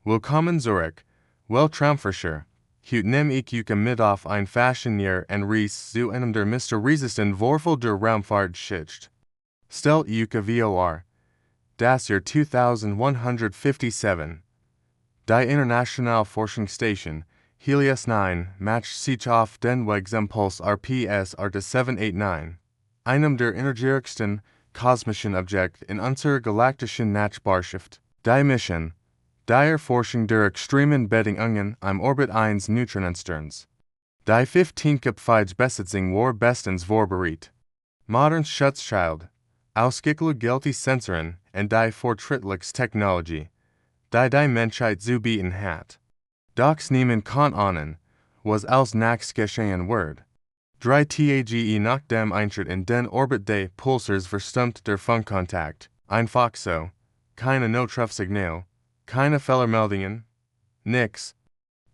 Willkommen zurück, Weltraumforscher. Heute nehm ich euch mit auf ein Faszinierend und Reise zu einem der mysterieussten Vorfälle der Raumfahrtgeschichte. Stellt euch vor, das Jahr 2157. Die Internationale Forschungsstation, Helios 9, macht sich auf den Weg zum Pulsar Art 789, einem der energischsten kosmischen Objekte in unserer galaktischen Nachbarschaft. Die Mission, die Erforschung der extremen Bedingungen im Orbit eines Neutronensterns. Die 15-köpfige Besatzung war bestens vorbereitet. Modernes Schutzschild, ausgeklügelte Sensoren und die fortschrittliche Technologie, die Menschheit zu bieten hat. Doch niemand kann ahnen, was als nächstes geschehen wird. 3 Tage nach dem Eintritt in den Orbit des Pulsars verstummt der Funkkontakt, einfach so, keine Notrufsignal, keine Fehlermeldungen, nix.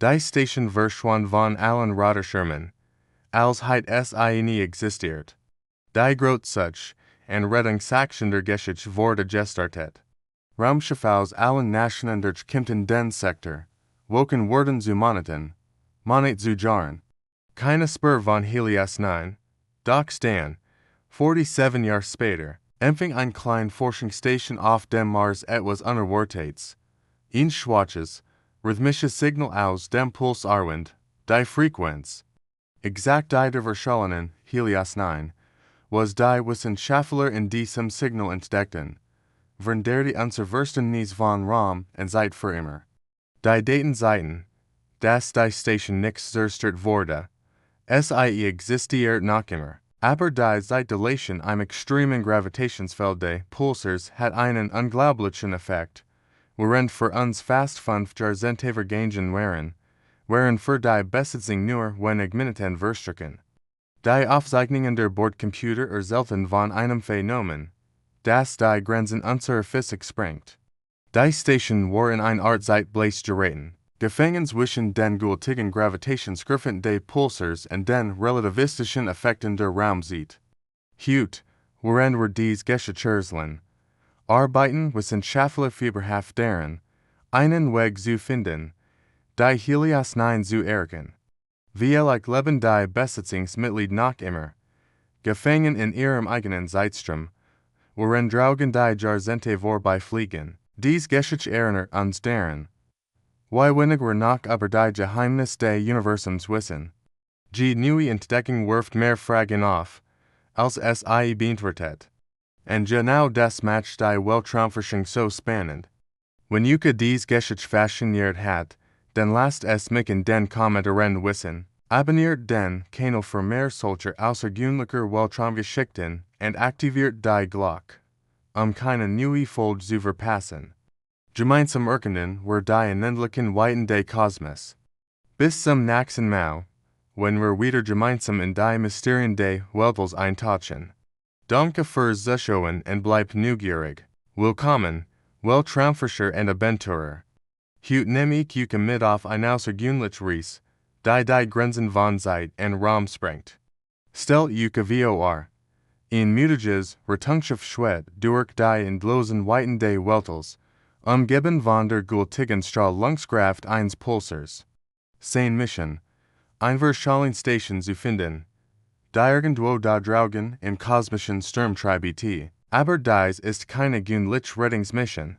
Die Station verschwand von allen Radarschirmen, als hätte sie nie existiert. Die Großsuch und Rettungsaktion der Geschichte wurde gestartet. Raumschiffe aus allen Nationen durchkämmten den Sektor, woken wurden zu Monet zu Jahren. Keine Spur von Helios 9, doch dann, 47 Jahre später, empfing ein kleine Forschungsstation auf dem Mars etwas Unerwartetes. Ein schwaches, rhythmisches Signal aus dem Pulsarwind, die Frequenz. Exakt die der verschollenen Helios 9, was die Wissenschaftler in diesem Signal entdeckten, während die unserversten Nies von Raum und Zeit für immer. Die Daten zeigten, dass die Station nicht zerstört wurde. Sie existiert noch immer. Aber die Zeitdilation im extremen Gravitationsfeld des Pulsars hat einen unglaublichen Effekt, während für uns fast 5 Jahrzehnte vergangen wären für die Besatzung nur wenig Minuten verstrichen. Die Aufzeichnungen der Bordcomputer erzählten von einem Phänomen, das die Grenzen unserer Physik sprengt. Die Station war in eine Art Zeitblase geraten, gefangen zwischen den gültigen Gravitationskräften des Pulsars und den relativistischen Effekten der Raumzeit. Heute, während wir dies geschehen, arbeiten Wissenschaftler fieberhaft daran, einen Weg zu finden, die Helios 9 zu erkennen. Wie leben die Besatzungsmitglieder noch immer, gefangen in ihrem eigenen Zeitstrom, worin draugen die Jahrzehnte vorbeifliegen. Dies Geschichte erinnert uns daran, wie wenig wir noch über die Geheimnis des Universums wissen. Die neue Entdeckung wirft mehr Fragen auf, als es beantwortet. Und genau das macht die Weltraumforschung so spannend. Wenn euch dies Geschichte fasziniert hat, dann lasst es mich in den Kommentaren wissen. Abonniert den Kanal für mehr solcher außergewöhnlicher Weltraumgeschichten und aktiviert die Glocke, keine neue Folge zu verpassen. Gemeinsam erkennen wir die unendlichen Weiten des Kosmos. Bis zum nächsten Mal, wenn wir wieder gemeinsam in die Mysterien des Weltalls eintauchen. Danke fürs Zuschauen und bleibt neugierig. Willkommen, Weltraumforscher und Abenturer. Heute nehme ich euch mit auf ein außergewöhnliches Reise, die Grenzen von Zeit und Raum sprengt. Stellt euch vor, ein mutiges Rettungsschiff schwebt durch die endlosen Weiten des Weltalls, umgeben von der gültigen Strahlungskraft eines Pulsars. Seine Mission, eine verschollene Station zu finden, die irgendwo da draugen im kosmischen Sturm treibt. Aber dies ist keine gewöhnliche Rettungsmission.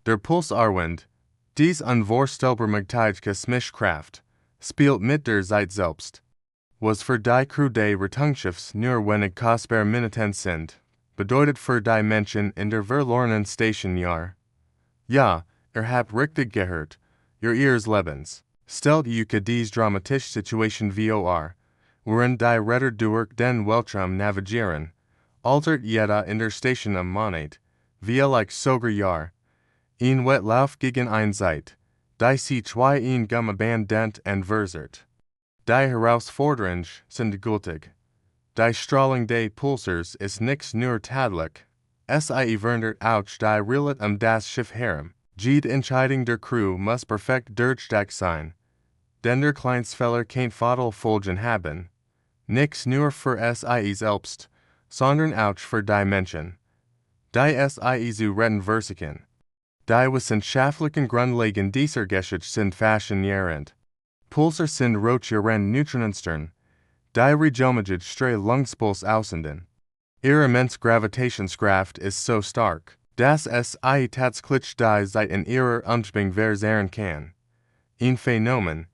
Der Pulsarwind, dies unvorstellbare kosmische Kraft, spielt mit der Zeit selbst. Was für die Crew des Rettungsschiffs nur wenig kostbare Minuten sind, bedeutet für die Menschen in der verlorenen Station Jahr. Ja, habt richtig gehört, ihres Lebens. Stellt euch dies dramatische Situation vor, worin die Retter durch den Weltraum navigieren, altert jeder in der Station am Monat, wie sogar Jahr. Ein Wettlauf gegen eine Zeit, die sich zwei ein Gummiband dent und versert. Die Herausforderungen sind gültig. Die Strahlung des Pulsars ist nicht nur täglich, sie verhindert auch die Realität das Schiff herum. Die Entscheidung der Crew muss perfekt durchdacht sein, denn der Kleinstfehler kann fatal Folgen haben. Nicht nur für sie selbst, sondern auch für die Menschen, die sie zu retten versuchen. Die wissenschaftlichen Grundlagen dieser Geschichte sind faszinierend. Pulsar sind rotieren Neutronenstern, die regelmäßig Strahlungspuls aussenden. Ihre immense Gravitationskraft ist so stark, dass es tatsächlich die Zeit in ihrer Umgebung verzehren kann. Ein Phänomen,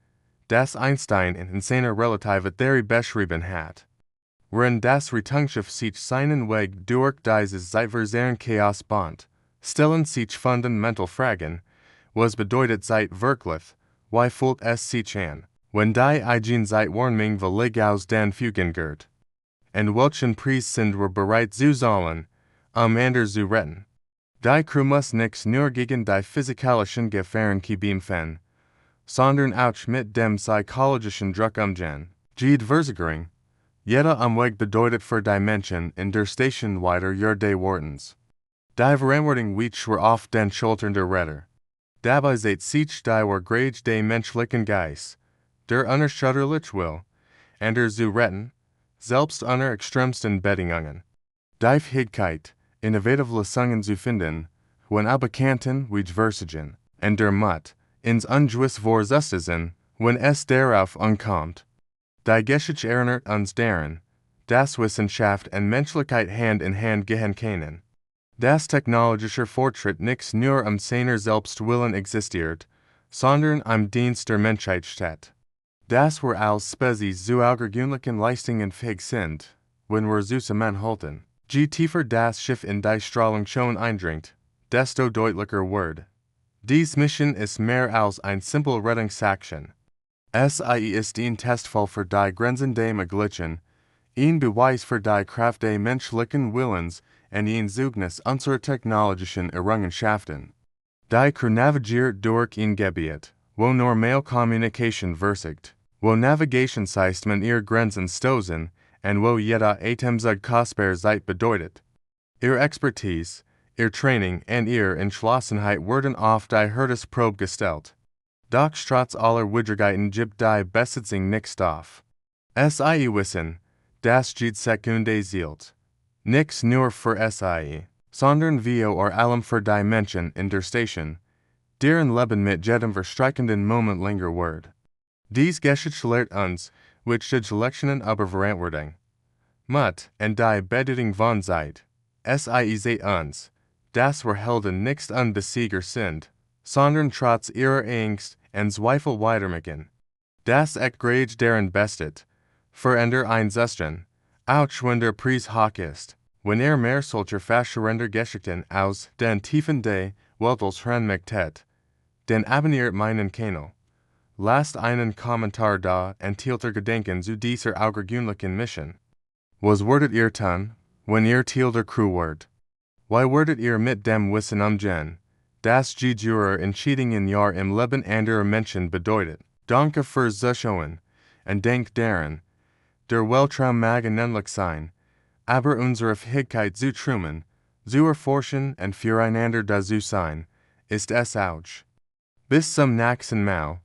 das Einstein in seiner Relativität beschrieben hat. Worin das Richtungsschiff sich seinen Weg durch dieses zeitverzehrende Chaos bahnt, stellen sich fundamental Fragen, was bedeutet Zeit wirklich, wie fühlt es sich an, wenn die eigene Zeitwahrnehmung völlig aus den Fugen gerät? Und welchen Preis sind wir bereit zu zahlen, andere zu retten? Die Crew muss nicht nur gegen die physikalischen Gefahren kämpfen, sondern auch mit dem psychologischen Druck umgehen. Die Versicherung, jeder Umweg bedeutet für die Menschen in der Station weiter die Wartens. Die Verantwortung liegt schwer auf den Schultern der Retter. Dabei seht sich die Grage des menschlichen Geist, der unerschütterlich Will, und zu retten, selbst unter extremsten Bedingungen. Die Fähigkeit, innovative Lösungen zu finden, wenn Abbekannten wie Versigen, und der Mut, ins Ungewiss vorzusetzen, wenn es darauf ankommt. Die Geschichte erinnert uns daran, dass Wissenschaft und Menschlichkeit Hand in Hand gehen können. Das technologische Fortschritt nicht nur seiner selbst willen existiert, sondern am Dienst der Menschheit steht. Dass wir als Spezies zu außergewöhnlichen Leistungen fähig sind, wenn wir zusammenhalten. Je tiefer das Schiff in die Strahlung schon eindringt, desto deutlicher wird. Dies Mission ist mehr als ein simple Rettungsaktion. SIE ist ein Testfall für die Grenzen des Möglichen, ein Beweis für die Kraft des menschlichen Willens und ein Zeugnis unserer technologischen Errungenschaften. Die Crew navigiert durch ein Gebiet, wo normale Kommunikation versiegt, wo Navigationssystemen ihre Grenzen stoßen und wo jeder Atemzug kostbar Zeit bedeutet. Ihre Expertise, ihr Training und ihre Entschlossenheit werden auf die härteste Probe gestellt. Doch trotz aller Widrigkeiten gibt die Besetzung nicht auf. SIE wissen, dass jede Sekunde zählt. Nicht nur für SIE, sondern vor allem für die Menschen in der Station, deren Leben mit jedem verstreichenden Moment länger wird. Dies Geschichte lehrt uns, wichtige Lektionen über Verantwortung. Mut und die Bedeutung von Zeit. SIE seht uns, dass wir Helden nicht unbesiegbar sind, sondern trotz ihrer Angst und Zweifel weitermachen. Das Grage deren bestet, verändert einsetzen, auch wenn der Preis hoch ist, wenn mehr solcher faszinierender Geschichten aus den Tiefen des Weltalls heranmachtet, den abonniert meinen Kanal. Lasst einen Kommentar da und teilt Gedanken zu dieser außergewöhnlichen Mission. Was werdet ihr tun, wenn ihr Teil der Crew wart? Wie werdet ihr mit dem Wissen umgehen, das eure Entscheidungen im Leben anderer Menschen bedeutet? Danke fürs Zuschauen, und denkt daran, der Weltraum mag unendlich sein, aber unsere Fähigkeit zu träumen, zu erforschen und füreinander da zu sein, ist es auch. Bis zum nächsten Mal,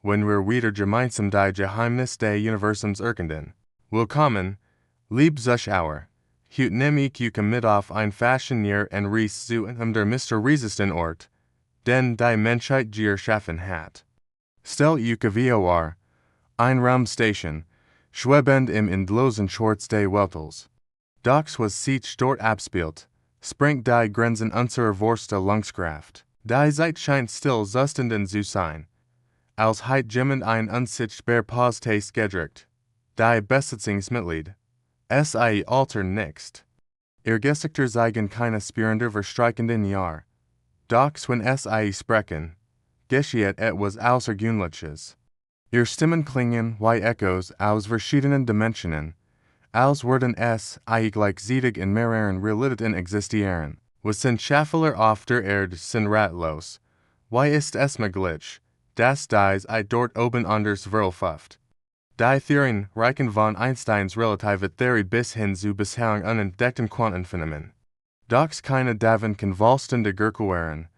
wenn wir wieder gemeinsam die Geheimnis des Universums erkunden. Willkommen, lieb Zuschauer. Heute nehme ich mit auf ein faszinierend und Reis zu der mysteriösesten Ort, den die Menschheit je erschaffen hat. Stell euch vor, ein Raumstation, schwebend im endlosen Schwarz des Weltalls. Doch was sich dort abspielt, sprengt die Grenzen unserer Vorstellungskraft. Die Zeit scheint still zustanden zu sein, als hätte jemand ein unsichtbar Pause gedrückt. Die Besatzungsmitglied. SIE alter nicht. Ihr Gesichter zeigen keine spürende verstreichenden Jahr. Doch wenn SIE sprechen, geschieht etwas Außergewöhnliches. Ihr Stimmen klingen wie Echos aus verschiedenen Dimensionen, als würden SIE gleichzeitig in mehreren Realitäten existieren. Wissenschaftler auf der Erde sind ratlos. Wie ist es möglich, dass dies dort oben anders verläuft? Die Theorien reichen von Einsteins Relativitätstheorie bis hin zu bislang unentdeckten Quantenphänomenen. Doch keine davon convalescende Gerkueren,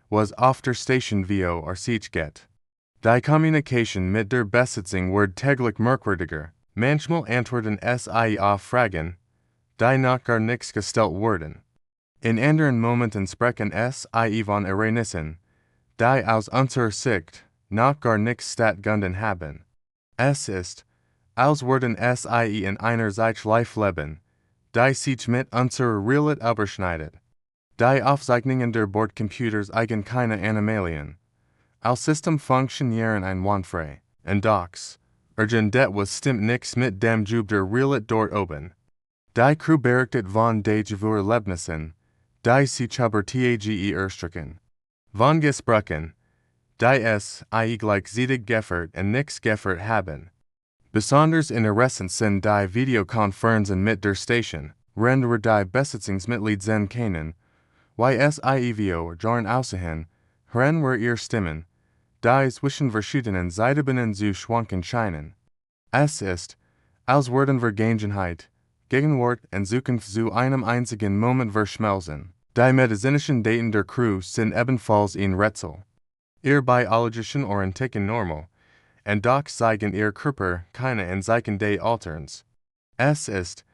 was auf der Station sich geht. Die Kommunikation mit der Besatzung wird täglich merkwürdiger. Manchmal antworten SIE auf Fragen, die noch gar nichts gestellt wurden. In anderen Momenten sprechen sie von Erlebnissen, die aus unserer Sicht noch gar nichts stattgefunden haben. Es ist, als würden sie in einer Zeit live leben, die sich mit unserer Realität überschneidet. Die Aufzeichnungen der Bordcomputers eigen keine Anomalien. Als System funktionieren einwandfrei. Und doch, irgendetwas stimmt nichts mit dem Job der Realität dort oben. Die Crew berichtet von Erlebnissen, die sich über Tage erstrecken. Von Gesprächen, die gleichzeitig geführt und nichts geführt haben. Besonders interessant sind die Videokonferenzen mit der Station, render die Besatzungsmitglieder sehen können, YSIEVO Jorn aussehen, hören wir ihr Stimmen, die zwischen verschiedenen Seitebenen zu schwanken scheinen. Es ist, als würden Vergangenheit, Gegenwart und Zukunft zu einem einzigen Moment verschmelzen. Die medizinischen Daten der Crew sind ebenfalls ein Rätsel. Ihr biologischen Orientiken normal, und doch zeigen ihr Körper keine Anzeichen des Alterns. Es ist,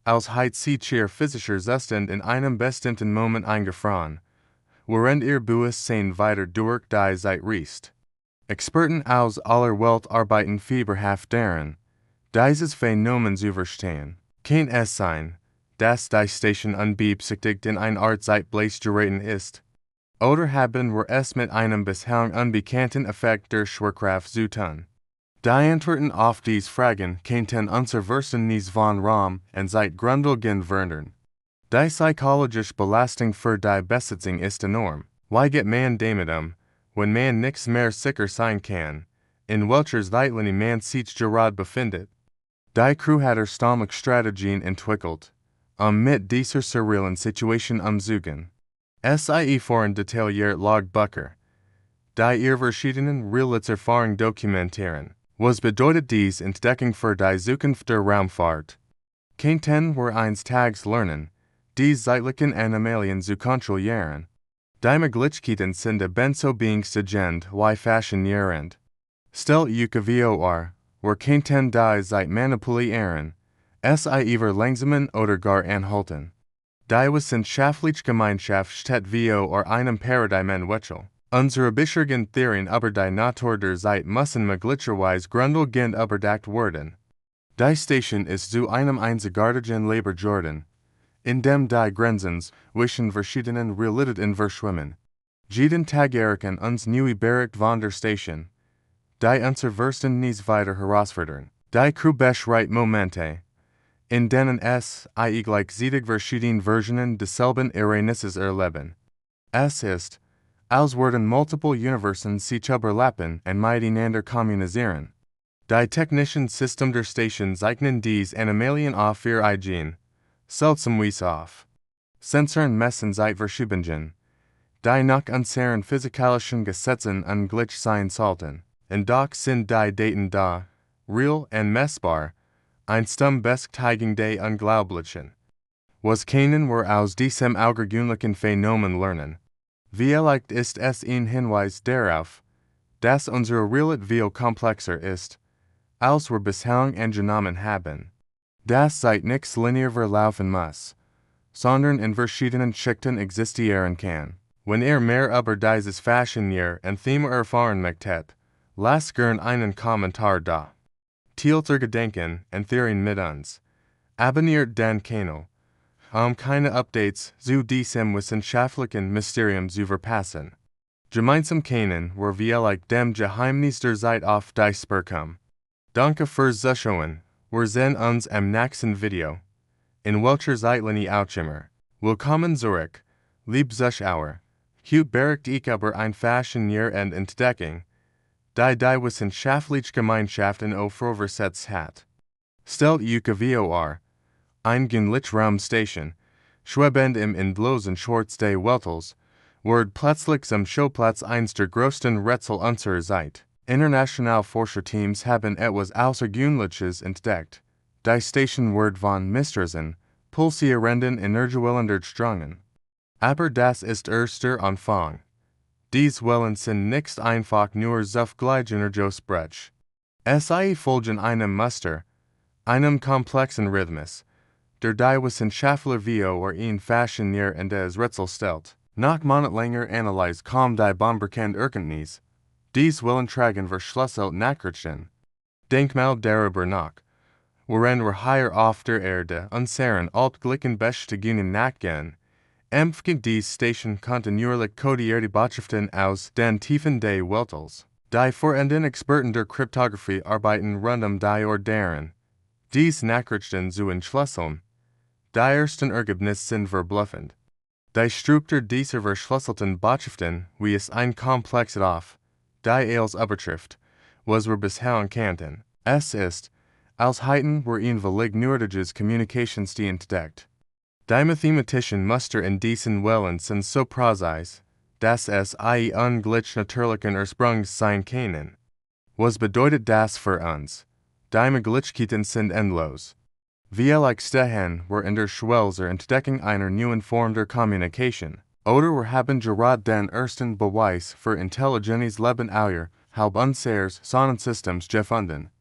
als hätte sich ihr physischer Zustand in einem bestimmten Moment eingefroren, während ihr Bewusstsein weiter durch die Zeit reist. Experten aus aller Welt arbeiten fieberhaft daran, dieses Phänomen zu verstehen. Kann es sein, dass die Station unbeabsichtigt in eine Art Zeitblase geraten ist? Oder haben wir es mit einem bislang unbekannten Effekt der Schwerkraft zu tun? Die Antworten auf diese Fragen könnten unser Verständnis von Raum und Zeit grundlegend verändern. Die psychologische Belastung für die Besatzung ist enorm. Wie geht man damit wenn man nichts mehr sicher sein kann, in welcher Zeitlinie man sich gerade befindet? Die Crew hat erstaunliche Strategien entwickelt, mit dieser surrealen Situation umzugehen. Sie fahren detailliert Logbücher, die ihre verschiedenen Realitätserfahrungen dokumentieren. Was bedeutet dies Entdeckung für die Zukunft der Raumfahrt? Könnten wir eines Tages lernen, die zeitlichen Anomalien zu kontrollieren? Die Möglichkeiten sind ebenso beängstigend wie faszinierend. Stellt euch vor, wir könnten die Zeit manipulieren, sie verlangsamen oder gar anhalten. Die wissenschaftliche Gemeinschaft steht vor einem Paradigmenwechsel. Unsere bisherigen Theorien über die Natur der Zeit müssen möglicherweise grundlegend überdacht werden. Die Station ist zu einem einzigartigen Leben geworden, in dem die Grenzen zwischen verschiedenen Realitäten verschwimmen. Jeden Tag erreichen uns neue Berichte von der Station, die unser Verständnis weiter herausfordern. Die Crew beschreibt Momente, in denen sie gleichzeitig verschiedene Versionen desselben Ereignisses erleben. Es ist, als würden multiple Universen sich überlappen und miteinander kommunizieren. Die technischen Systeme der Station zeichnen dies Anomalien auf ihr eigen, seltsamweise auf. Sensoren messen Zeitverschiebungen, die nach unseren physikalischen Gesetzen ungleich sein sollten. Und doch sind die Daten da, real und messbar, ein stumm bestätigung des Unglaublichen. Was können wir aus diesem außergewöhnlichen Phänomen lernen? Vielleicht ist es ein Hinweis darauf, dass unsere Realität viel komplexer ist, als wir bislang angenommen haben. Dass Zeit nichts linear verlaufen muss, sondern in verschiedenen Schichten existieren kann. Wenn mehr über dieses Faszinier und Thema erfahren möchtet, lasst gern einen Kommentar da. Teilt ihr Gedanken und Theorien mit uns. Abonniert den Kanal, keine Updates zu diesem wissenschaftlichen Mysterium zu verpassen. Gemeinsam können wir vielleicht dem Geheimnis der Zeit auf die Spur kommen. Danke fürs Zuschauen, wir sehen uns im nächsten Video. In welcher Zeitlinie auch immer. Willkommen zurück, liebe Zuschauer. Heute berichte ich über ein Faszinier und Entdeckung, die wissenschaftliche Gemeinschaft in Aufruhr versetzt hat. Stellt euch vor, eine Lichtraumstation, schwebend im endlosen Schwarz des Weltalls, wird plötzlich zum Schauplatz eines der größten Rätsel unserer Zeit. Internationale Forscherteams haben etwas Außergewöhnliches entdeckt. Die Station wird von mysteriösen, pulsierenden Energiewellen durchdrungen. Aber das ist erst der Anfang. Diese Wellen sind nicht einfach nur Zufgleichenergiesprech. Sie folgen einem Muster, einem komplexen Rhythmus, Der die wissenschaftler Vio or een fashion neer en des Rätsel stelt. Nach Monet langer analyse kaum die Bomberkend Erkenntnis. Dies willen tragen verschlüsselt Nachrichten. Denkmal darüber nach. Worin wir higher auf der Erde unseren altglichen Bestätigungen nachgehen. Empfängt dies Station kontinuierlich kodierte Botschaften aus den Tiefen des Weltalls. Die vorenden Experten der Kryptographie arbeiten rund die Ordnungen. Dies Nachrichten zu entschlüsseln. Die ersten Ergebnisse sind verblüffend. Die Struktur dieser verschlüsselten Botschaften, wie es ein Komplexet auf, die als Überschrift, was wir bisher kannten. Es ist, als hätten wir ein völlig neuartiges Kommunikationsstil entdeckt. Die Mathematischen Muster in diesen Wellen sind so präzise, dass es ungleich natürlichen Ursprungs sein können. Was bedeutet das für uns? Die Möglichkeiten sind endlos. Vielleicht stehen wir in der Schwelle zur Entdeckung einer neuen Form der Kommunikation. Oder wir haben gerade den ersten Beweis für intelligentes Leben außerhalb unseres Sonnensystems gefunden.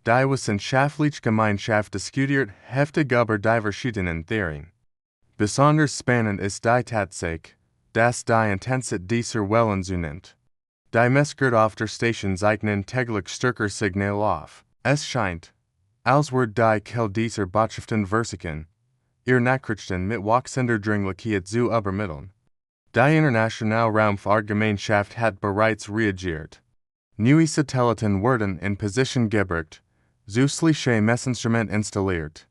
Die wissenschaftliche Gemeinschaft diskutiert heftig über die verschiedenen Theorien. Besonders spannend ist die Tatsache, dass die Intensität dieser Wellen zunimmt. Die Messgrad auf der Station zeichnen täglich stärker Signal auf. Es scheint, als würde die Quelle dieser Botschaften versichern, ihre Nachrichten mit wachsender Dringlichkeit zu übermitteln. Die internationale Raumfahrtgemeinschaft hat bereits reagiert. Neue Satelliten wurden in Position gebracht, zusätzliche Messinstrumente installiert.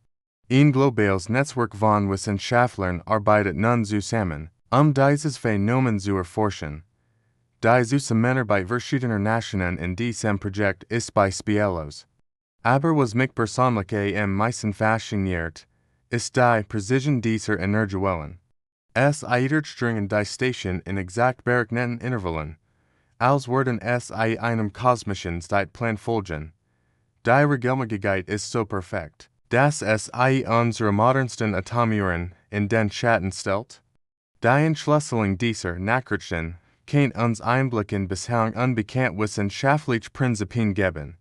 Ein globales Netzwerk von Wissenschaftlern arbeitet nun zusammen, dieses Phänomen zu erforschen. Die Zusammenarbeit verschiedener Nationen in diesem Projekt ist beispiellos. Aber was mich persönlich am meisten fasziniert, ist die Präzision dieser Energiewellen. Es dringen die Station in exakt berechneten Intervallen, als würden es einem kosmischen Zeitplan folgen. Die Regelmäßigkeit ist so perfekt, dass es unsere modernsten Atomuhren in den Schatten stellt. Die Entschlüsselung dieser Nachrichten kann uns Einblick in bislang unbekannt wissenschaftliche Prinzipien geben.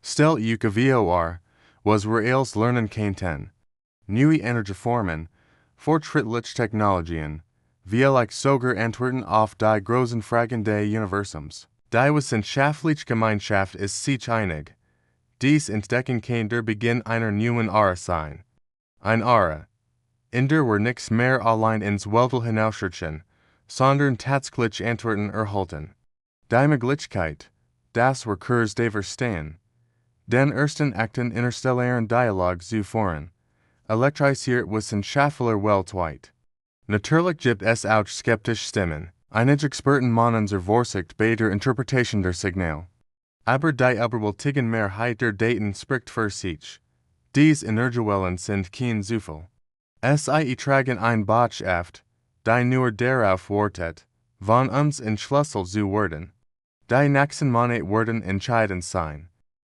Stellt euch vor, was wir als lernen könnten. Neue Energieformen, fortschrittliche Technologien, vielleicht sogar Antworten auf die großen Fragen des Universums. Die wissenschaftliche Gemeinschaft ist sich einig. Dies Entdecken kann der Beginn einer neuen Ära sein. Eine Ära, in der wir nichts mehr allein ins Weltall hinausschauen, sondern tatsächlich Antworten erhalten. Die Möglichkeit, dass wir Kurs verstehen, den ersten echten interstellaren Dialog zu führen, elektrisiert Wissenschaftler weltweit. Natürlich gibt es auch skeptische Stimmen. Einige Experten mahnen zur Vorsicht bei der Interpretation der Signal. Aber die überwältigende Mehrheit der Daten spricht für sich. Diese Energiewellen sind kein Zufall. Es tragen ein Botschaft, die nur darauf wartet, von uns entschlüsselt zu werden. Die nächsten Monate werden entscheidend sein.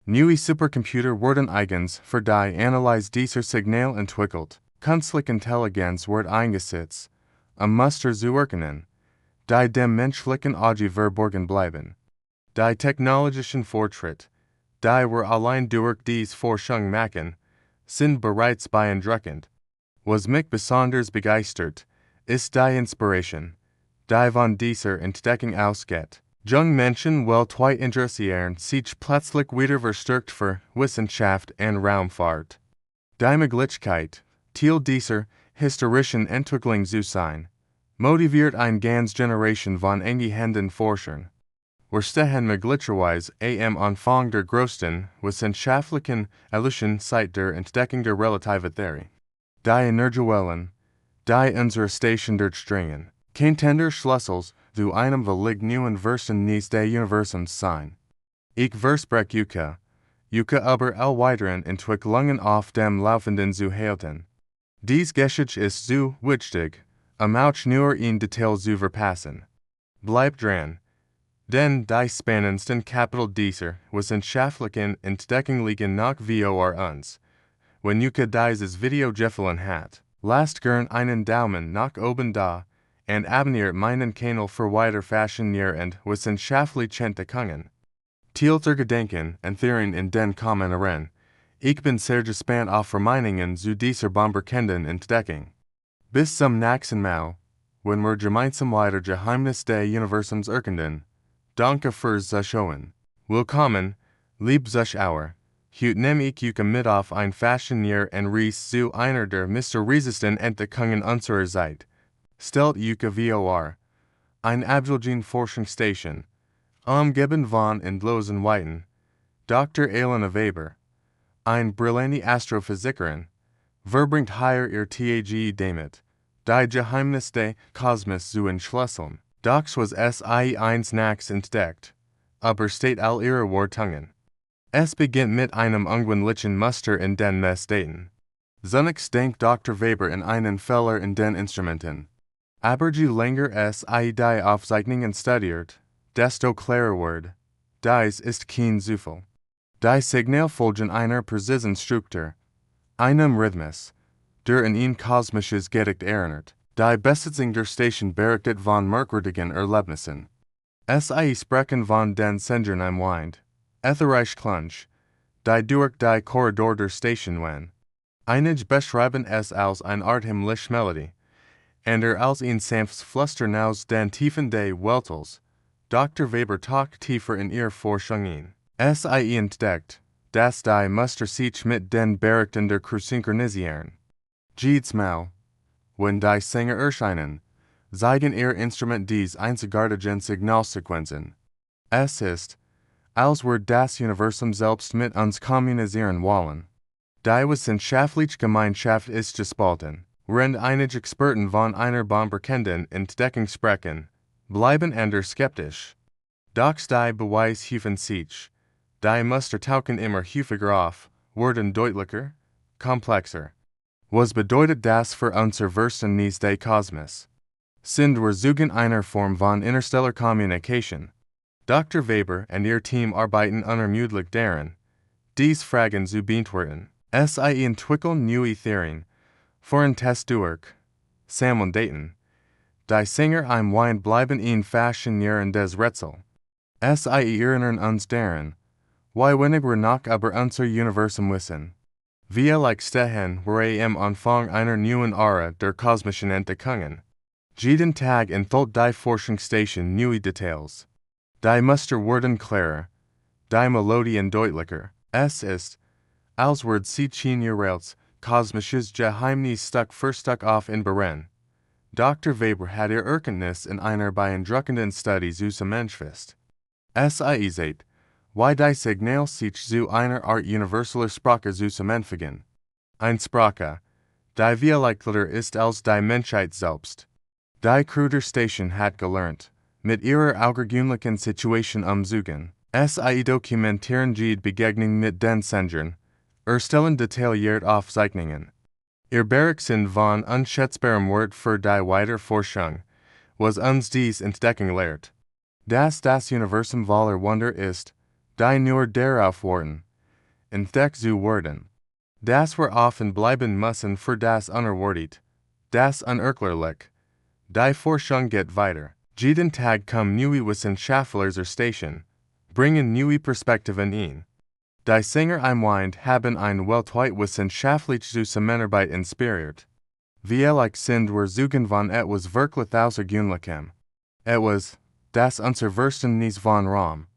Neue Supercomputer werden eigens für die Analyse dieser Signal entwickelt. Künstliche Intelligenz wird eingesetzt, Muster zu erkennen, die dem menschlichen Auge verborgen bleiben. Die technologischen Fortschritt, die wir allein durch diese Forschung machen, sind bereits beeindruckend. Was mich besonders begeistert, ist die Inspiration, die von dieser Entdeckung ausgeht. Junge Menschen weltweit interessieren sich plötzlich wieder verstärkt für Wissenschaft und Raumfahrt. Die Möglichkeit, Teil dieser historischen Entwicklung zu sein, motiviert eine ganze Generation von angehenden Forschern. Wir stehen möglicherweise am Anfang der größten wissenschaftlichen Illusion seit der Entdeckung der Relativitätstheorie. Die Energiewellen, die unsere Station durchdringen, könnten der Schlüssel zu einem völlig neuen Verständnis des Universums sein. Ich verspreche über weiteren Entwicklungen auf dem Laufenden zu halten. Dies Geschichte ist so wichtig, auch nur in Detail zu verpassen. Bleibt dran, denn die spannendsten Kapitel dieser wissenschaftlichen Entdeckung liegen noch vor uns. Wenn euch dieses Video gefallen hat, lasst gern einen Daumen nach oben da und abonniert meinen Kanal für weitere faszinierende wissenschaftliche Entdeckungen. Teilt Gedanken und Theorien in den Kommentaren. Ich bin sehr gespannt auf Vermeinungen zu dieser Bomberkenden entdecken. Bis zum nächsten Mal, wenn wir gemeinsam weiter Geheimnis des Universums erkunden. Danke fürs Zuschauen. Willkommen, lieb Zuschauer. Heute nehme ich euch mit auf ein Fashionier und Reise zu einer der mysteriösesten Entdeckungen unserer Zeit. Stellt euch vor, ein Abgelegen Forschungsstation, umgeben von endlosen Weiten. Dr. Elena Weber, ein brillante Astrophysikerin, verbringt hier ihr Tag damit, die Geheimnis des Kosmos zu entschlüsseln. Doch was es eins nachts entdeckt, aber steht all ihre Wartungen. Es beginnt mit einem ungewöhnlichen Muster in den Messdaten. Zunächst denkt Dr. Weber in einen Fehler in den Instrumenten. Aber je länger es die Aufzeichnungen studiert, desto klarer wird, dies ist kein Zufall. Die Signale folgen einer präzisen Struktur, einem Rhythmus, der an ein kosmisches Gedicht erinnert. Die Besetzung der Station berichtet von merkwürdigen Erlebnissen. Sie sprechen von den Sendern im Wind, Etherreich Klunch, die durch die Korridor der Station wehen. Einige beschreiben es als eine Art himmlische Melodie, ander als ein sanftes Flüstern aus den Tiefen des Weltalls. Dr. Weber taucht tiefer in ihre Forschungen. Sie entdeckt, dass die Muster sich mit den Berichten der Crew synchronisieren. Jedes Mal, wenn die Sänger erscheinen, zeigen ihr Instrument dies einzigartigen Signalsequenzen. Es ist, als würde das Universum selbst mit uns kommunizieren wollen. Die wissenschaftliche Gemeinschaft ist gespalten, während einige Experten von einer bomberkenden Entdeckung sprechen, bleiben andere skeptisch. Doch die Beweise häufen sich, die Muster tauchen immer häufiger auf, werden deutlicher, komplexer. Was bedeutet das für unser Verständnis des Kosmos? Sind wir Zeugen einer Form von interstellar Kommunikation? Dr. Weber und ihr Team arbeiten unermüdlich daran, dies Fragen zu beantworten. Sie entwickeln neue Theorien, führen Tests durch, sammeln Daten. Die Sänger im Wind bleiben ein faszinierendes Rätsel. Sie erinnern uns daran, wie wenig wir noch über unser Universum wissen. Wir stehen am Anfang einer neuen Ära der kosmischen Entdeckungen. Jeden Tag enthält die Forschungsstation neue Details. Die Muster werden klarer, die Melodien deutlicher. Es ist, als würde sich ihres kosmisches Geheimnis Stück für Stück offenbaren. Dr. Weber hat ihr Erkenntnis in einer beeindruckenden Studie zusammengefasst. Sie sieht, wie die Signale sich zu einer Art universaler Sprache zusammenfügen. Eine Sprache, die vielfältiger ist als die Menschheit selbst. Die Crew der Station hat gelernt, mit ihrer außergewöhnlichen Situation umzugehen. Sie dokumentieren die Begegnung mit den Sendern, erstellen detailliert Aufzeichnungen. Ihr Berichten von unschätzbarem Wert für die weitere Forschung, was uns dies Entdeckung lehrt. Dass das Universum voller Wunder ist, die nur darauf warten, entdeckt zu werden. Das wir offen bleiben müssen für das Unerwartet, das Unerklärliche. Die Forschung geht weiter. Jeden Tag kommen neue Wissenschaftler zur Station, bringen neue Perspektiven ein. Die Sänger im Wind haben eine weltweit wissenschaftliche Zusammenarbeit inspiriert. Wir sind wir Zeugen von etwas wirklich Außergewöhnlichem. Etwas, das unser Verständnis von Raum,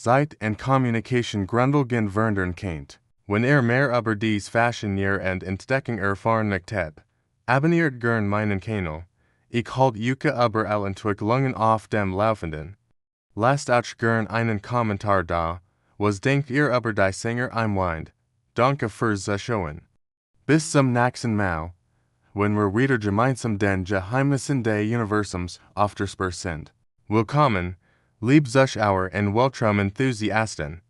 Zeit und Kommunikation grundlegend verändern kennt. Wenn mehr über dies Faszinier und Entdeckung erfahren möchtet, abonniert gern meinen Kanal. Ich halte euch über alle Entwicklungen auf dem Laufenden. Lasst euch gern einen Kommentar da. Was denkt ihr über die Sänger im Wind? Danke fürs Zuschauen. Bis zum nächsten Mal, wenn wir wieder gemeinsam den Geheimnissen des Universums auf der Spur sind. Willkommen, lieb Zuschauer und Weltraum-Enthusiasten.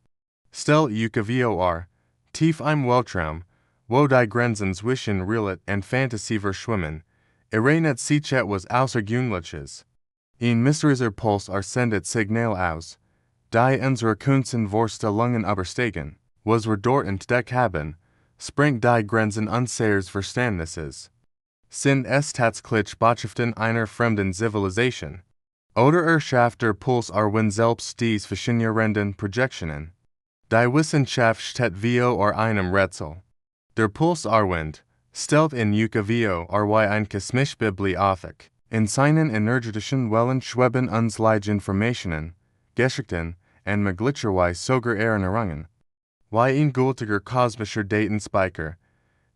Stellt euch vor, tief im Weltraum, wo die Grenzen zwischen Realität und Fantasie verschwimmen, erinnert sich etwas Außergewöhnliches. Ein mysteriöser Puls sendet Signal aus, die unsere Kunstenvorstellungen übersteigen. Was wir dort entdeckt haben, sprengt die Grenzen unseres Verständnisses. Sind es tatsächlich Botschaften einer fremden Zivilisation? Oder erschafft der Pulsarwind selbst dies faszinierenden Projektionen? Die Wissenschaft vo or einem Rätsel. Der Pulsarwind, stellt in Yucca vo ry ein kosmisch Bibliothek. In seinen energetischen Wellen schweben uns Lige Informationen, Geschichten, und möglicherweise sogar Erinnerungen. Wie ein gültiger kosmischer Datenspeicher,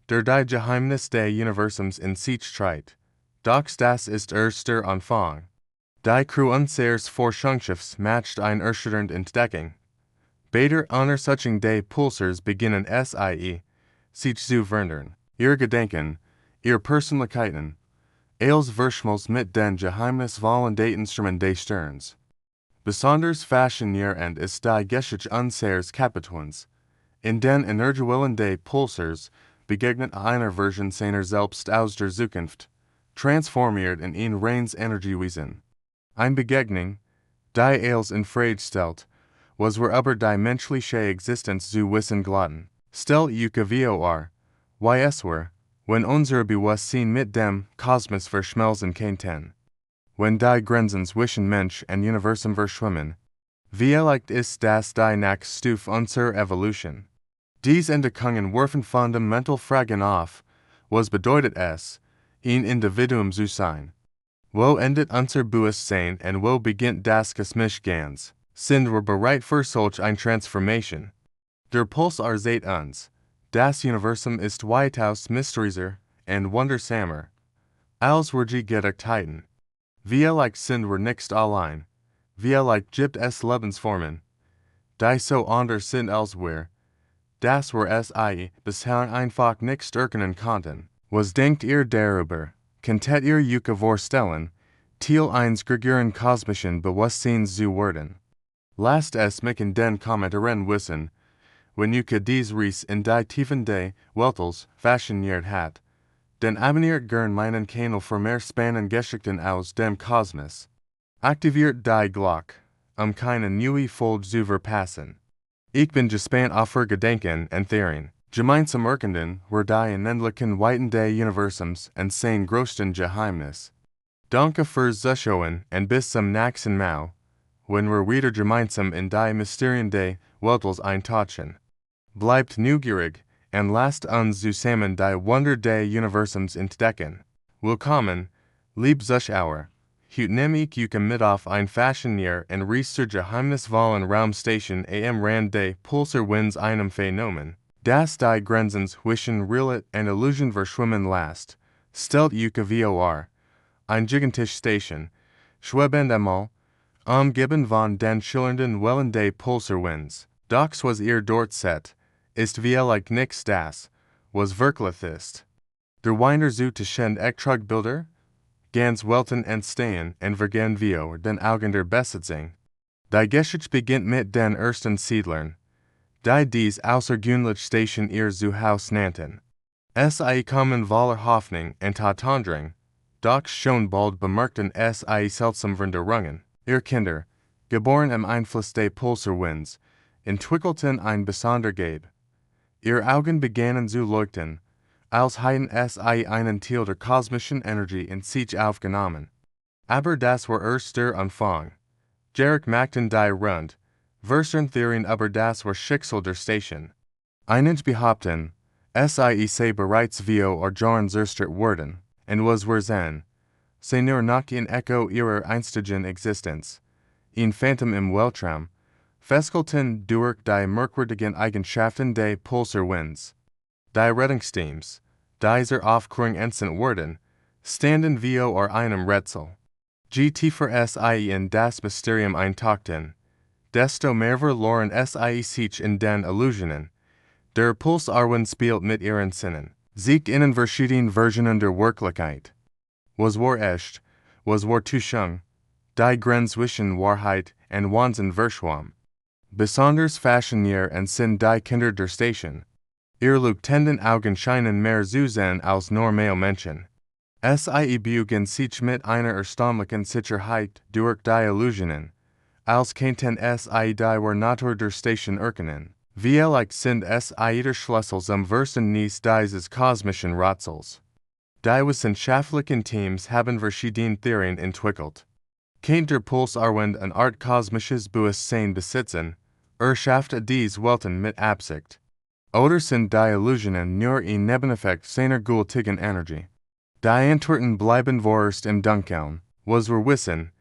der die Geheimnis des Universums in sich trägt. Doch das ist erst der Anfang. Die Crew unseres Forschungsschiffs macht ein erschütternd Entdeckung. Beide Untersuchung des Pulsars beginnen sich zu verändern. Ihr Gedenken, ihr Persönlichkeiten, als verschmolz mit den geheimnisvollen Dateninstrumenten des Sterns. Besonders faszinierend ist die Geschichte unseres Kapitäns. In den Energiewellen des Pulsars begegnet einer Version seiner selbst aus der Zukunft, transformiert in ein reines Energiewesen. Eine Begegnung, die als in Frage stellt, was wir über die menschliche Existenz zu wissen glaubten. Stellt Yucca vor, wie es war, wenn unser Bewusstsein mit dem Kosmos verschmelzen könnten. Wenn die Grenzen zwischen Mensch und Universum verschwimmen, wie leicht ist das die nächste Stufe unserer Evolution? Diese Entdeckungen werfen fundamental Fragen auf, was bedeutet es, ein Individuum zu sein? Wo endet unser Bewusstsein und wo beginnt das kosmische Ganz? Sind wir bereit für solch eine Transformation? Der Pulsar sagt uns, das Universum ist weitaus mysteriöser und wundersamer, als wir je gedacht hätten. Vielleicht sind wir nicht allein, vielleicht gibt es Lebensformen, die so anders sind als wir, dass wir es bisher einfach nicht erkennen konnten. Was denkt ihr darüber? Könntet ihr Yucca vorstellen, Teil eines größeren kosmischen Bewusstseins zu werden? Lasst es mich in den Kommentaren wissen, wenn Yucca dies Reis in die Tiefen des Weltalls fasziniert hat. Denn abonniert gern meinen Kanal für mehr spannende Geschichten aus dem Kosmos. Aktiviert die Glocke, keine neue Folge zu verpassen. Ich bin gespannt auf ihr Gedenken und Theorien. Gemeinsam erkunden wir die unendlichen Weiten des Universums und sein größten Geheimnis. Danke fürs Zuschauen und bis zum nächsten Mal, wenn wir wieder gemeinsam in die Mysterien des Weltalls eintauchen. Bleibt neugierig und lasst uns zusammen die Wunder des Universums entdecken. Willkommen, liebe Zuschauer. Heute nehme ich Yucca mit auf ein Faszinier und Reister geheimnisvollen Raumstation am Rand des Pulsarwinds einem Phänomen, das die Grenzen zwischen Realität und Illusion verschwimmen lässt, stellt Yucca vor. Ein gigantische Station, schwebend einmal, umgeben von den schillernden Wellen des Pulsarwinds. Doch was ihr dort seht, ist vielleicht nichts das, was wirklich ist. Der Winder zu tischen Bilder, ganz Welten entstehen und vergehen vor den Augen der Besitzung. Die Geschichte beginnt mit den ersten Siedlern, die dies außergewöhnliche Station ihr Zuhause nannten. Es kommen voller Hoffnung und Tatandring, doch schon bald bemerkten es seltsame Veränderungen. Ihr Kinder, geboren im Einfluss des Pulsarwinds, entwickelten ein besonderer Gabe. Ihre Augen begannen zu leuchten, als hätten es einen Teil der kosmischen Energie in sich aufgenommen. Aber das war erst der Anfang. Jarek machten die Rund, versern Theorien über das Schicksal der Station. Einige behaupten, es sei bereits vo or Joran zerstört worden, und was wir sehen, sei nur noch ein Echo ihrer einstigen Existenz. Ein Phantom im Weltraum, festgehalten durch die merkwürdigen Eigenschaften des Pulsarwinds. Die Rettungsteams, die zur Aufklärung entsandt wurden, standen vo or einem Rätsel. Je tiefer es in das Mysterium eintauchten, desto mehr verloren es sich in den Illusionen. Der Pulsarwind spielt mit ihren Sinnen, siegt in verschiedenen Versionen der Wirklichkeit. Was war echt, was war Täuschung, die Grenze zwischen Wahrheit und Wahnsinn verschwamm. Besonders faszinierend sind die Kinder der Station. Ihr leuchtenden Augen scheinen mehr zu sehen als normale Menschen. Es beugten sich mit einer erstaunlichen Sicherheit durch die Illusionen, als könnten es die wahre Natur der Station erkennen. Vielleicht sind es der Schlüssel zum Verständnis dieses kosmischen Rätsels. Die wissenschaftlichen Teams haben verschiedene Theorien entwickelt. Könnte der Pulsarwind eine Art kosmisches Bewusstsein besitzen, Schaft dies Welten mit Absicht. Oder sind die Illusionen nur ein Nebeneffekt seiner gültigen Energie? Die Antworten bleiben vorerst im Dunkeln, was wir wissen,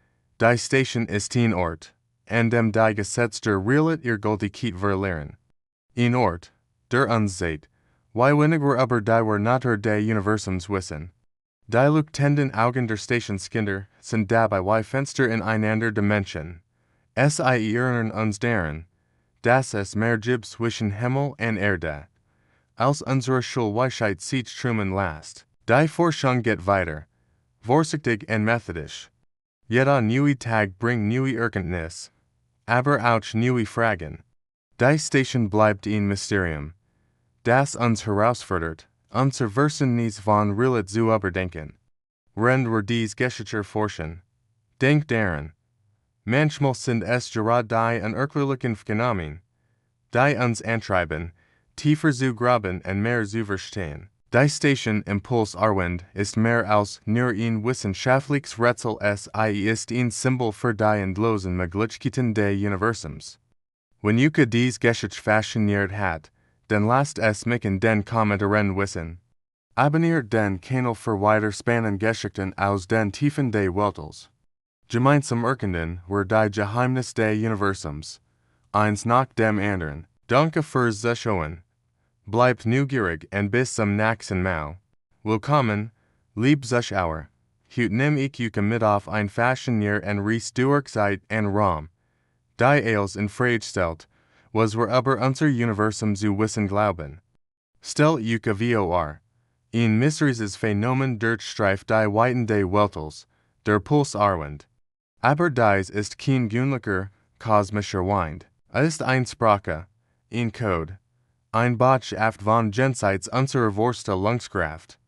die Station ist ein Ort, an dem die Gesetz der Realität ihr Gültigkeit verlieren. Ein Ort, der uns seht, wie wenig wir über die Natur des Universums wissen. Die leuchtenden Augen der Stationskinder sind dabei wie Fenster in einander Dimension. Sie erinnern uns daran, dass es mehr gibt zwischen Himmel und Erde, als unsere Schulweisheit sich trümen lässt. Die Forschung geht weiter, vorsichtig und methodisch. Jeder neue Tag bringt neue Erkenntnis, aber auch neue Fragen. Die Station bleibt ein Mysterium, das uns herausfordert, unser Verständnis von Realität zu überdenken. Während wir dies Geschichte forschen, denkt daran, manchmal sind es gerade die unerklärlichen Phänomene, die uns antreiben, tiefer zu graben und mehr zu verstehen. Die Station im Pulsarwind ist mehr als nur ein wissenschaftliches Rätsel, sie ist ein Symbol für die endlosen Möglichkeiten des Universums. Wenn Yuka dies Geschichte fasziniert hat, dann lasst es mich in den Kommentaren wissen. Abonniert den Kanal für weiter spannende Geschichten aus den Tiefen des Weltalls. Gemeinsam erkunden wir die Geheimnis des Universums, eins nach dem anderen. Danke fürs Zuschauen. Bleibt neugierig und bis zum nächsten Mal. Willkommen, lieb Zuschauer. Heute nehm ich Yuka mit auf ein Faszinier und Ries durch Zeit und Raum. Die als in Frage stellt, was wir über unser Universum zu wissen glauben. Stellt Yuka vor, ein mysteriöses Phänomen durchstreift die Weiten des Weltalls, der Pulsarwind. Aber dies ist kein gewöhnlicher, kosmischer Wind. Es ist eine Sprache, ein Code, ein Botschaft von jenseits unserer Vorstellungskraft.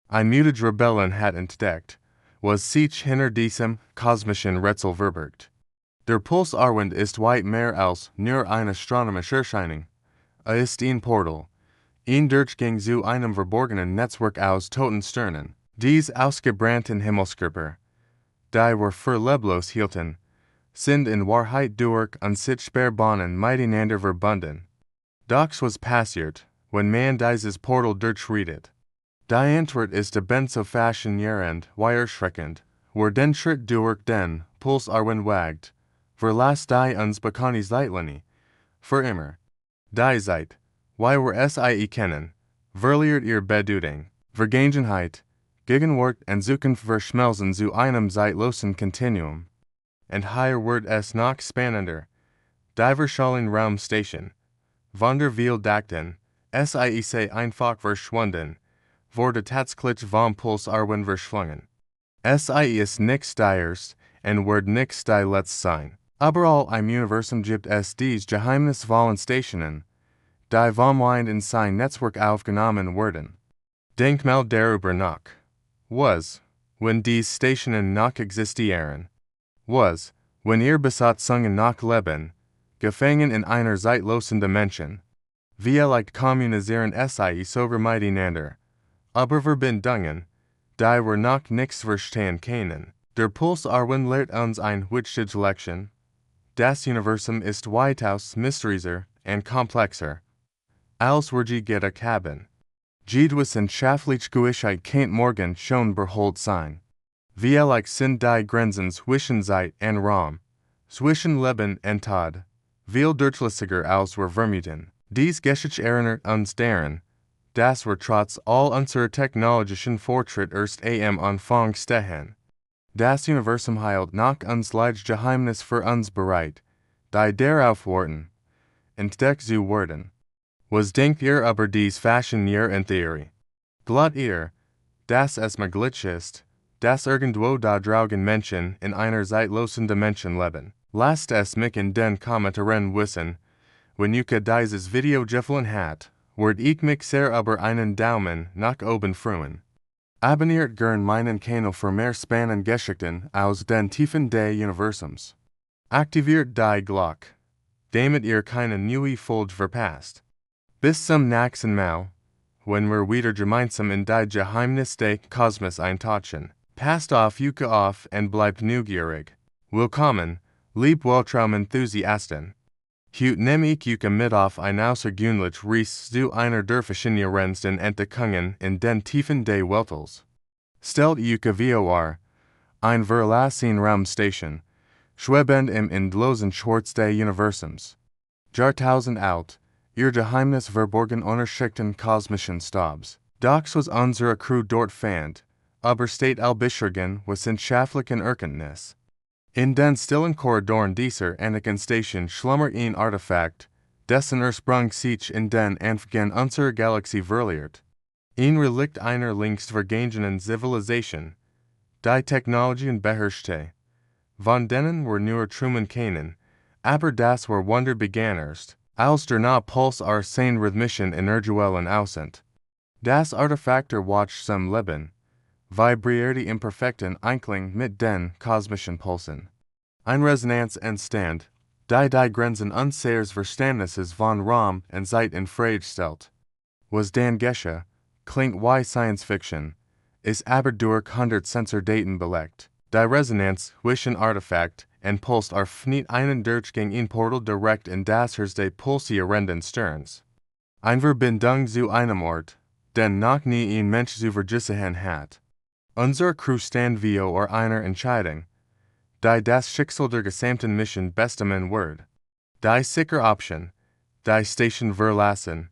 Ein mutige Rebellen hat entdeckt, was sich hinter diesem kosmischen Rätsel verbirgt. Der Pulsarwind ist weit mehr als nur eine astronomische Erscheinung. Ist ein Portal, ein Durchgang zu einem verborgenen Netzwerk aus toten Sternen. Dies ausgebrannten Himmelskörper, die wir für leblos hielten, sind in Wahrheit durch unsichtbare Bahnen miteinander verbunden. Doch was passiert, wenn man dieses Portal durchschreitet? Die Antwort ist ebenso faszinierend wie erschreckend. Wer den Schritt durch den Pulsarwind wagt, verlasst die uns bekannte Zeitlinie, für immer. Die Zeit, wie wir sie kennen, verliert ihr Bedeutung. Vergangenheit, Gegenwart und Zukunft verschmelzen zu einem zeitlosen Kontinuum. Und hier wird es noch spannender. Die verschollene Raumstation, von der wir dachten, sie sei einfach verschwunden, wurde tatsächlich vom Pulsarwind verschlungen. Sie ist nichts Diers und wird nichts die Letzte sein. Überall im Universum gibt es dies geheimnisvollen Stationen, die vom Wind in sein Netzwerk aufgenommen werden. Denk mal darüber nach. Was, wenn dies Stationen noch existieren? Was, wenn ihr Besatzungen noch leben, gefangen in einer zeitlosen Dimension? Vielleicht kommunizieren sie sogar miteinander, aber Verbindungen, die wir noch nichts verstehen können. Der Pulsarwind lehrt uns eine wichtige Lektion. Das Universum ist weitaus mysteriöser und komplexer, als wir je gedacht haben. Jede wissenschaftliche Gewissheit kennt morgen schon beholt sein. Vielleicht sind die Grenzen zwischen Zeit und Raum, zwischen Leben und Tod, viel durchlässiger als wir vermuten. Dies Geschichte erinnert uns daran, dass wir trotz all unserer technologischen Fortschritt erst am Anfang stehen. Das Universum heilt noch uns Leids Geheimnis für uns bereit, die darauf warten, entdeckt zu werden. Was denkt ihr über dies faszinierende Theorie? Glaubt ihr, dass es möglich ist, dass irgendwo da draußen Menschen in einer zeitlosen Dimension leben? Lasst es mich in den Kommentaren wissen. Wenn Yuka dieses Video gefallen hat, würde ich mich sehr über einen Daumen nach oben freuen. Abonniert gern meinen Kanal für mehr spannende Geschichten aus den Tiefen des Universums. Aktiviert die Glocke, damit ihr keine neue Folge verpasst. Bis zum nächsten Mal, wenn wir wieder gemeinsam in die Geheimnis des Kosmos eintauchen. Passt auf Yuka auf und bleibt neugierig. Willkommen, lieb Weltraum-Enthusiasten. Hut nem ik uke midoff ein außergewöhnlich Ries zu einer der verschiedenen Rensten Entdeckungen in den Tiefen des Weltalls. Stellt uke vor, ein verlassen Raumstation, schwebend im endlosen Schwarz des Universums. Jahrtausend alt, ihr Geheimnis verborgen unerschickten kosmischen Stabs. Dox was unsere Crew dort fand, aber steht albischergen wissenschaftlichen Erkenntnis. In den stillen Korridoren dieser Anakin Station schlummert ein Artefakt, dessen Ursprung sich in den Anfängen unserer Galaxie verliert. Ein Relikt einer längst vergangenen Zivilisation, die Technologien beherrschte. Von denen wir nur Truman kennen, aber das war Wunder begann erst, als der Pulsar sein rhythmischen Energiewellen ausent. Das Artefakt erwacht zum Leben, vibrierte imperfekten Einklang mit den kosmischen Pulsen. Ein Resonanzentstand, die Grenzen unseres Verständnisses von Raum und Zeit in Frage stellt. Was dann geschah, klingt wie Science Fiction, ist aber durch 100 Sensor-Daten belegt. Die Resonanz zwischen Artefakt und Puls öffnet einen Durchgang in Portal direkt in das Herz des pulsierenden Sterns. Eine Verbindung zu einem Ort, den noch nie ein Mensch zu vergessen hat. Unsere Crew stand vor einer Entscheidung, die das Schicksal der gesamten Mission bestimmen wird. Die sichere Option, die Station verlassen,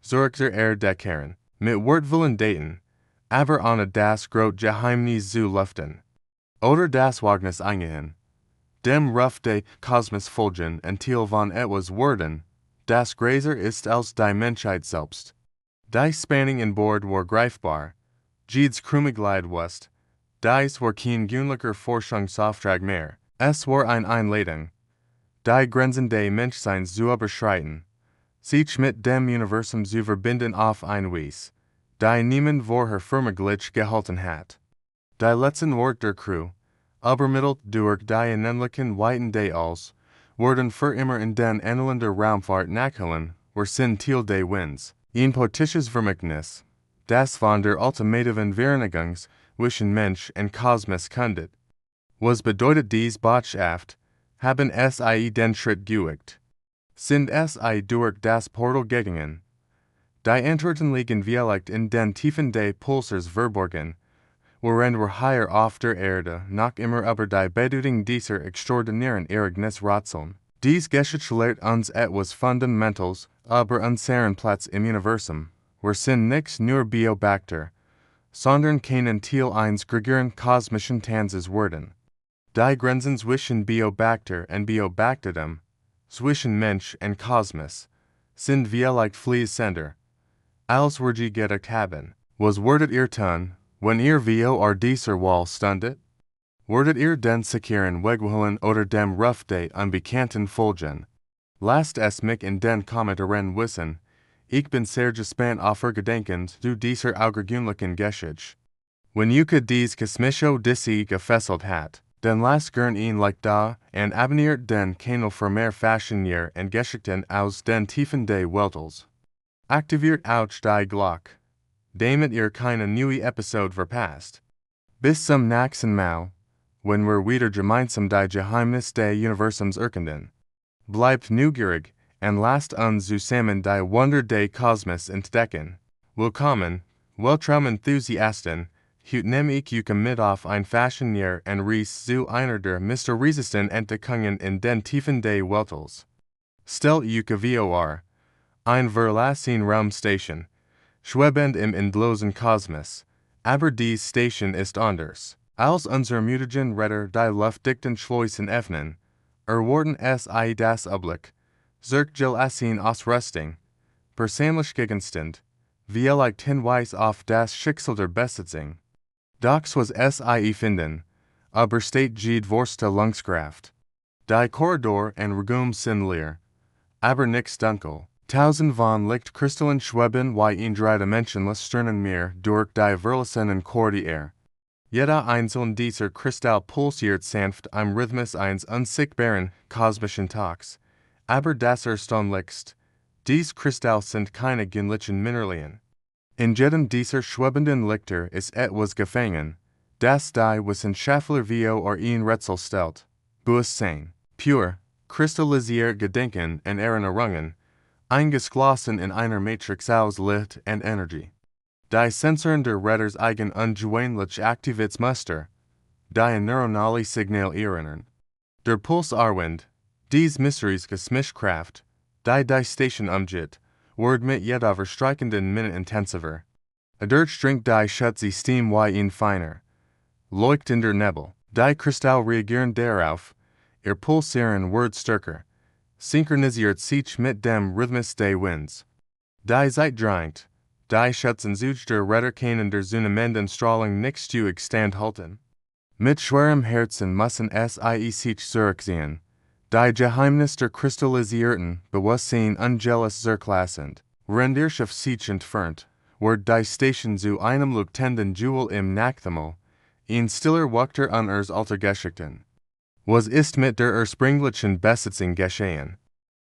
zurück zur Erde kehren, mit wertvollen Daten, aber ohne das große Geheimnis zu lüften. Oder das Wagnis eingehen, dem Ruf des Kosmos folgen until von etwas werden, das größer ist als die Menschheit selbst. Die Spannung in Bord war greifbar, jedes Krümmigleid west, dies war kein gewöhnlicher Forschungsauftrag mehr, es war eine Einladung, die Grenzen des Menschseins zu überschreiten, sich mit dem Universum zu verbinden auf eine Weise, die niemand vorher für möglich gehalten hat. Die letzten Worte der Crew, übermittelt durch die unendlichen Weiten des Alls, wurden für immer in den Annalen der Raumfahrt nachhallen, wir sind Teil des Winds. Ein poetisches Vermächtnis, das von der ultimativen Vereinigung zwischen Mensch und Kosmos kündet. Was bedeutet dies Botschaft, haben sie den Schritt gewagt? Sind sie durch das Portal gegangen? Die Antworten liegen vielleicht in den Tiefen des Pulsars verborgen, worin wir hier auf der Erde noch immer über die Bedeutung dieser extraordinären Ereignis rätseln. Dies Geschichte lehrt uns etwas Fundamentals über unseren Platz im Universum. Wir sind nicht nur Beobachter, sondern können Teil eines größeren kosmischen Tanzes werden. Die Grenzen zwischen Beobachter und Beobachtertem, zwischen Mensch und Kosmos, sind vielleicht fließender, als wir je gedacht haben. Was werdet ihr tun, wenn ihr vor dieser Wahl standet? Werdet ihr den sicheren Weg wählen oder dem Ruf des Unbekannten folgen? Lasst es mich in den Kommentaren wissen. Ich bin sehr gespannt auf ihr Gedenken zu dieser außergewöhnlichen Geschichte. Wenn euch dies kosmische Odyssee gefesselt hat, dann lasst gern ein Like da und abonniert den Kanal für mehr Fashionier und Geschichten aus den Tiefen des Weltalls. Aktiviert auch die Glocke, damit ihr keine neue Episode verpasst. Bis zum nächsten Mal, wenn wir wieder gemeinsam die Geheimnis des Universums erkunden. Bleibt neugierig und lasst uns zusammen die Wunder des Kosmos entdecken. Willkommen, Weltraum-Enthusiasten, heute nehme ich euch mit auf ein Fashionnier und Reise zu einer der mysteriösesten Entdeckungen in den Tiefen des Weltalls. Stellt euch vor, ein verlassen Raumstation, schwebend im endlosen Kosmos, aber die Station ist anders. Als unsere mutigen Retter die luftdichten Schleusen öffnen, erwarten sie das Oblick, Zirkgel Assin Ausrüstung, persönlich Gegenstand, vielleicht Hinweis auf das Schicksal der Besatzung. Doch was sie finden, aber steht jede Vorste Lungskraft. Die Korridor und Raum sind leer, aber nichts dunkel. Tausend von Lichtkristallen schweben wie ein dreidimensionales Sternenmeer durch die verlassenen Korridore. Jeder einzelne dieser Kristall pulsiert sanft im Rhythmus eines unsichtbaren kosmischen Tags. Aber das erstaunlichst, dies Kristall sind keine gewöhnlichen Mineralien. In jedem dieser schwebenden Lichter ist etwas gefangen, das die Wissenschaftler vor ein Rätsel stellt. Bewusstsein, pur, kristallisiert Gedenken en Erinnerungen, eingeschlossen in einer Matrix aus Licht und Energie. Die Sensoren der Retters eigen ungewöhnlich Aktivitätsmuster, die ein neuronale Signal erinnern. Der Pulsarwind, dies Mysteries Kosmischkraft, die Station umgeht, wird mit jeder verstreichenden Minute intensiver. Dadurch dringt die Schutze Steam wie feiner. Leuchtender Nebel, die Kristall reagieren darauf, ihr Pulsieren wird stärker, synchronisiert sich mit dem Rhythmus des Winds. Die Zeit drängt, die Schutzen sucht der Retter können der zunehmenden Strahlung nicht zu Stand halten. Mit schwerem Herzen müssen sie sich zurückziehen. Die Geheimnis der kristallisierten Bewusstsein ungeles zurücklassend, Renderschaft sich entfernt, wird die Station zu einem leuchtenden Jewel im Nachthimmel, in stiller Wachter unseres Altergeschichten. Was ist mit der ursprünglichen Besitzung geschehen?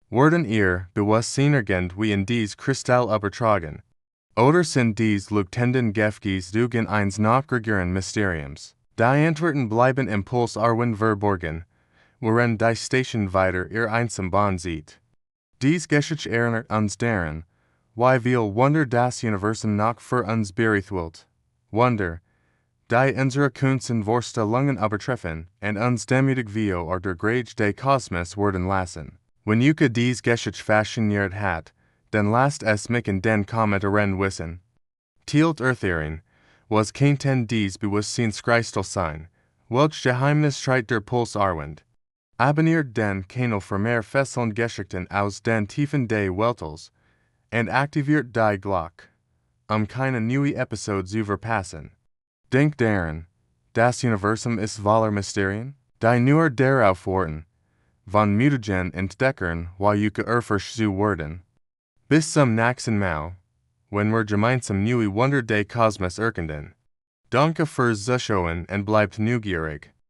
Werden ihr Bewusstsein ergänzt wie in dies Kristall übertragen? Oder sind dies leuchtenden Gefges dugen eines nachgrößeren Mysteriums? Die Antworten bleiben im Pulsarwind verborgen, worin die Station weiter ihr Einsamband sieht. Dies Geschichte erinnert uns daran, wie viel Wunder das Universum noch für uns bereithält. Wunder, die unsere Kunsten Vorstellungen übertreffen und uns demütig wie der Grage des Kosmos werden lassen. Wenn Yuka dies Geschichte fasziniert hat, dann lasst es mich in den Kommentaren wissen. Tielt Eartherin, was könnten dies Bewusstseinskristal sein, welch Geheimnis trägt der Pulsarwind? Abonniert den Kanal für mehr fesselnde Geschichten aus den Tiefen des Weltalls und aktiviert die Glocke, keine neue Episode zu verpassen. Denkt daran, das Universum ist voller Mysterien, die nur darauf warten, von mutigen Entdeckern wie Yuka erforscht zu werden. Bis zum nächsten Mal, wenn wir gemeinsam neue Wunder des Kosmos erkunden. Danke fürs Zuschauen und bleibt neugierig.